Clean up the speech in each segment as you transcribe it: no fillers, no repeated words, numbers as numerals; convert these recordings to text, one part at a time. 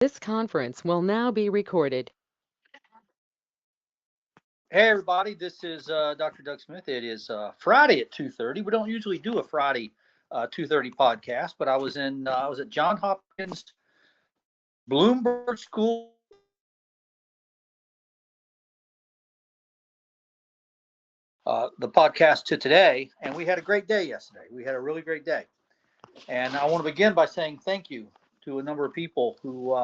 This conference will now be recorded. Hey everybody, this is Dr. Doug Smith. It is Friday at 2:30. We don't usually do a Friday 2:30 podcast, but I was at John Hopkins Bloomberg School the podcast to today, and we had a great day yesterday. We had a really great day, and I want to begin by saying thank you to a number of people who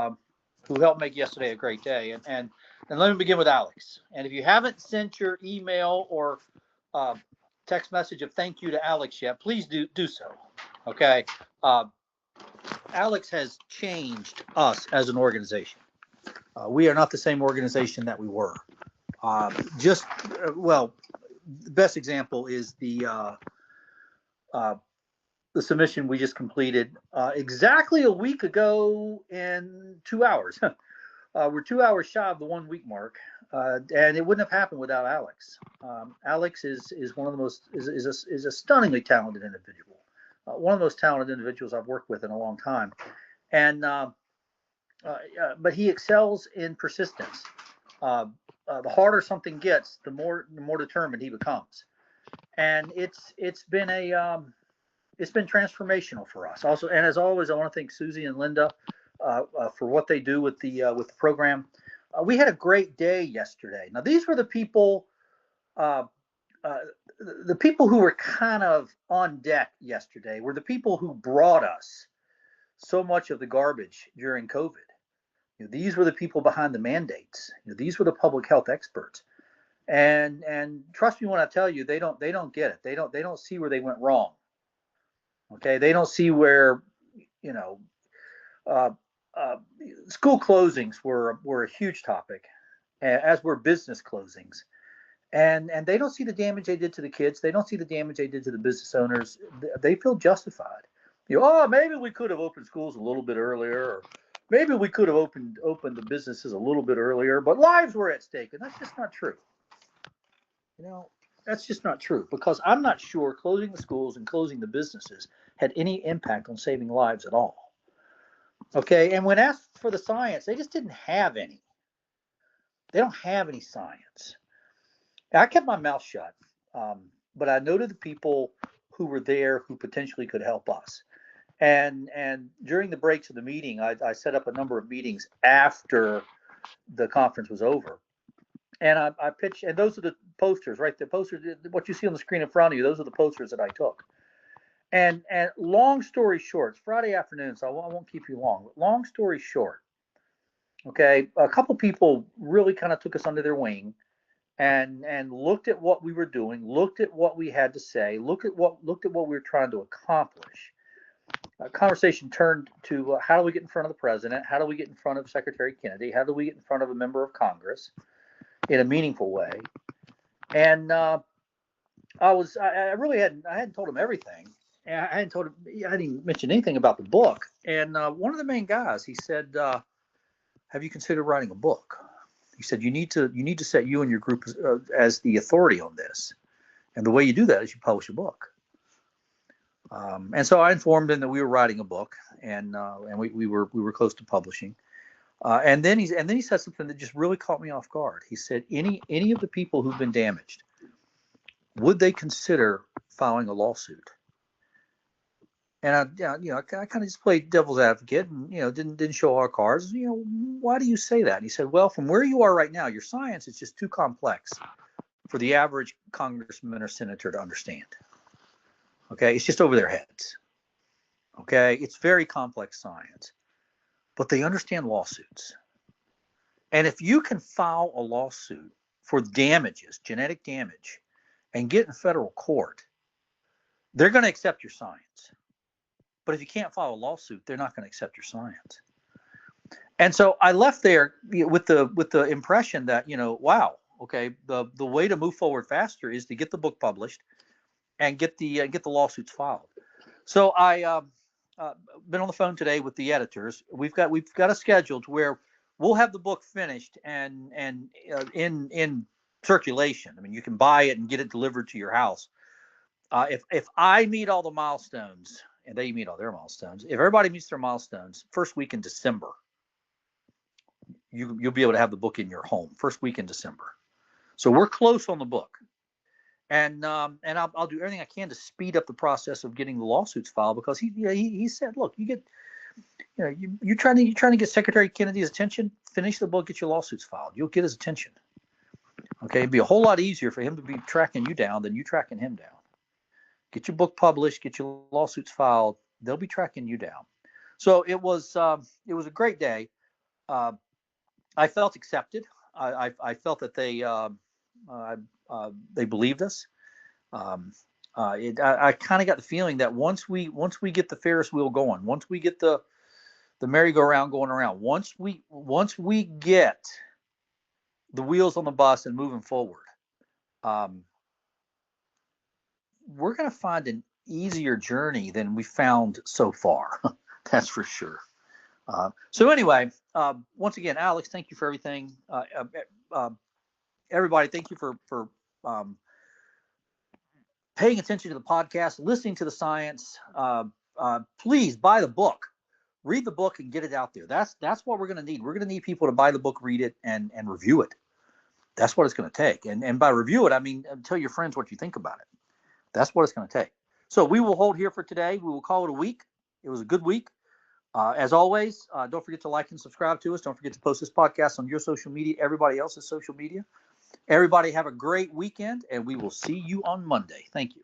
helped make yesterday a great day. And let me begin with Alex. And if you haven't sent your email or text message of thank you to Alex yet, please do so. Okay, Alex has changed us as an organization. We are not the same organization that we were. Well, the best example is the submission we just completed exactly a week ago in 2 hours. We're 2 hours shy of the 1 week mark, and it wouldn't have happened without Alex. Alex is one of the most is a stunningly talented individual, one of the most talented individuals I've worked with in a long time, and but he excels in persistence. The harder something gets, the more determined he becomes, and it's been transformational for us. Also, and as always, I want to thank Susie and Linda for what they do with the program. We had a great day yesterday. Now, these were the people who were kind of on deck yesterday. Were the people who brought us so much of the garbage during COVID. These were the people behind the mandates. These were the public health experts. And trust me when I tell you, they don't get it. They don't see where they went wrong. Okay, they don't see where uh, school closings were a huge topic, as were business closings, and they don't see the damage they did to the kids. They don't see the damage they did to the business owners. They feel justified. Oh, maybe we could have opened schools a little bit earlier, or maybe we could have opened the businesses a little bit earlier, but lives were at stake, and that's just not true. That's just not true, because I'm not sure closing the schools and closing the businesses had any impact on saving lives at all. Okay, and when asked for the science, they just didn't have any. They don't have any science. I kept my mouth shut, but I noted the people who were there who potentially could help us. And during the breaks of the meeting, I set up a number of meetings after the conference was over. And I pitched, and those are the posters, right? The posters, what you see on the screen in front of you, those are the posters that I took. And long story short, it's Friday afternoon, so I won't keep you long. But long story short, okay, a couple people really kind of took us under their wing and looked at what we were doing, looked at what we had to say, looked at what we were trying to accomplish. Conversation turned to how do we get in front of the president? How do we get in front of Secretary Kennedy? How do we get in front of a member of Congress in a meaningful way? And I hadn't told him everything. I hadn't mentioned anything about the book. And one of the main guys, he said, "Have you considered writing a book?" He said, "You need to set you and your group as the authority on this, and the way you do that is you publish a book." And so I informed him that we were writing a book, and we were close to publishing. And then he said something that just really caught me off guard. He said, "Any of the people who've been damaged, would they consider filing a lawsuit?" And I kind of just played devil's advocate, and didn't show our cards. Why do you say that? And he said, "Well, from where you are right now, your science is just too complex for the average congressman or senator to understand. Okay, it's just over their heads. Okay, it's very complex science, but they understand lawsuits. And if you can file a lawsuit for damages, genetic damage, and get in federal court, they're going to accept your science. But if you can't file a lawsuit, they're not going to accept your science." And so I left there with the impression that, wow, okay, the way to move forward faster is to get the book published and get the lawsuits filed. So I been on the phone today with the editors. We've got a schedule to where we'll have the book finished and in circulation. I mean, you can buy it and get it delivered to your house. If I meet all the milestones and they meet all their milestones, if everybody meets their milestones, first week in December, you'll be able to have the book in your home first week in December. So we're close on the book, and I'll do everything I can to speed up the process of getting the lawsuits filed, because he said, look, you're trying to get Secretary Kennedy's attention. Finish the book, get your lawsuits filed. You'll get his attention. Okay, it'd be a whole lot easier for him to be tracking you down than you tracking him down. Get your book published, get your lawsuits filed. They'll be tracking you down. So it was a great day. I felt accepted. I felt that they believed us. I kind of got the feeling that once we get the Ferris wheel going, once we get the merry-go-round going around, once we get the wheels on the bus and moving forward, we're going to find an easier journey than we found so far. That's for sure. So anyway, once again, Alex, thank you for everything. Everybody, thank you for paying attention to the podcast, listening to the science. Please buy the book, read the book, and get it out there. That's what we're going to need. We're going to need people to buy the book, read it, and review it. That's what it's going to take. And by review it, I mean tell your friends what you think about it. That's what it's going to take. So we will hold here for today. We will call it a week. It was a good week. As always, don't forget to like and subscribe to us. Don't forget to post this podcast on your social media, everybody else's social media. Everybody have a great weekend, and we will see you on Monday. Thank you.